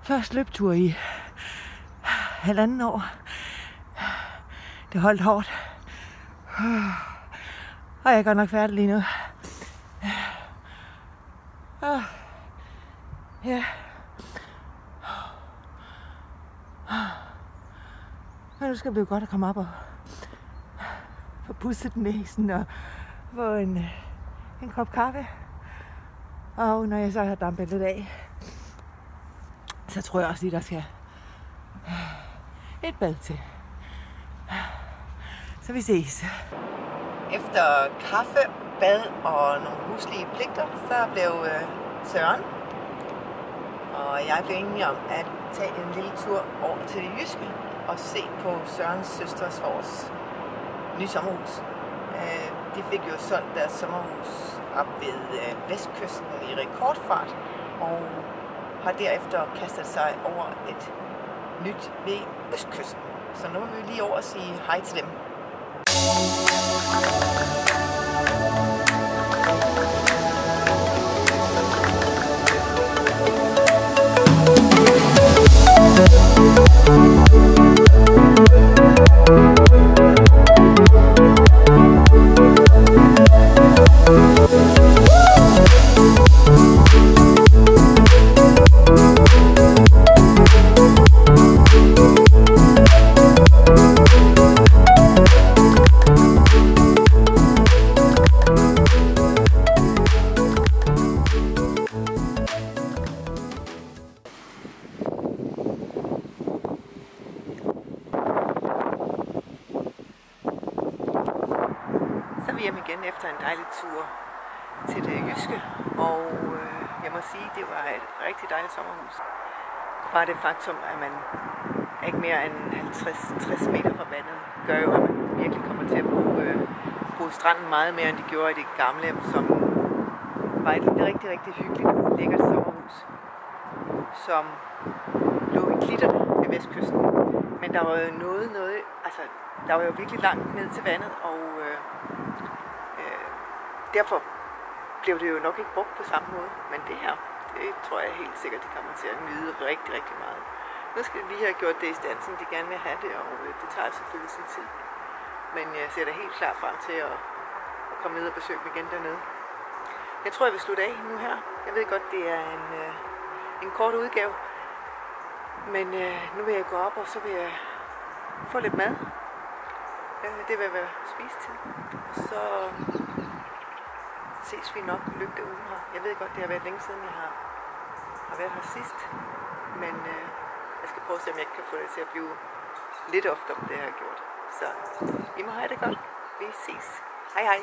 Først løbtur i 1,5 år. Det holdt hårdt. Og jeg er godt nok færdig lige nu. Ja. Men nu skal det blive godt at komme op og få pusset næsen og få en kop kaffe. Og når jeg så har dampet lidt af, så tror jeg også lige, der skal et bad til. Så vi ses. Efter kaffe, bad og nogle huslige pligter, så blev Søren og jeg blev enige om at tage en lille tur over til det jyske og se på Sørens søsters vores nye sommerhus. De fik jo solgt deres sommerhus op ved vestkysten i rekordfart og har derefter kastet sig over et nyt ved østkysten. Så nu vil vi lige over og sige hej til dem. Så er vi hjem igen efter en dejlig tur til det jyske, og jeg må sige, det var et rigtig dejligt sommerhus. Bare det faktum, at man ikke mere end 50-60 meter fra vandet, gør jo, at man virkelig kommer til at bruge stranden meget mere, end de gjorde i det gamle, som var et rigtig, rigtig hyggeligt, lækkert sommerhus, som lå i klitterne ved vestkysten. Men der var jo altså der var jo virkelig langt ned til vandet, og derfor blev det jo nok ikke brugt på samme måde. Men det her, det tror jeg helt sikkert, de kommer til at nyde rigtig, rigtig meget. Nu skal de lige have gjort det i stand, som de gerne vil have det, og det tager selvfølgelig sin tid. Men jeg ser da helt klart frem til at komme ned og besøge dem igen dernede. Jeg tror, jeg vil slutte af nu her. Jeg ved godt, det er en kort udgave. Men nu vil jeg gå op, og så vil jeg få lidt mad. Det vil være spisetid. Så ses vi nok i løbet af ugen her. Jeg ved godt, det har været længe siden, jeg har været her sidst. Men jeg skal prøve at se, om jeg kan få det til at blive lidt oftere, det jeg har gjort. Så I må have det godt. Vi ses. Hej hej.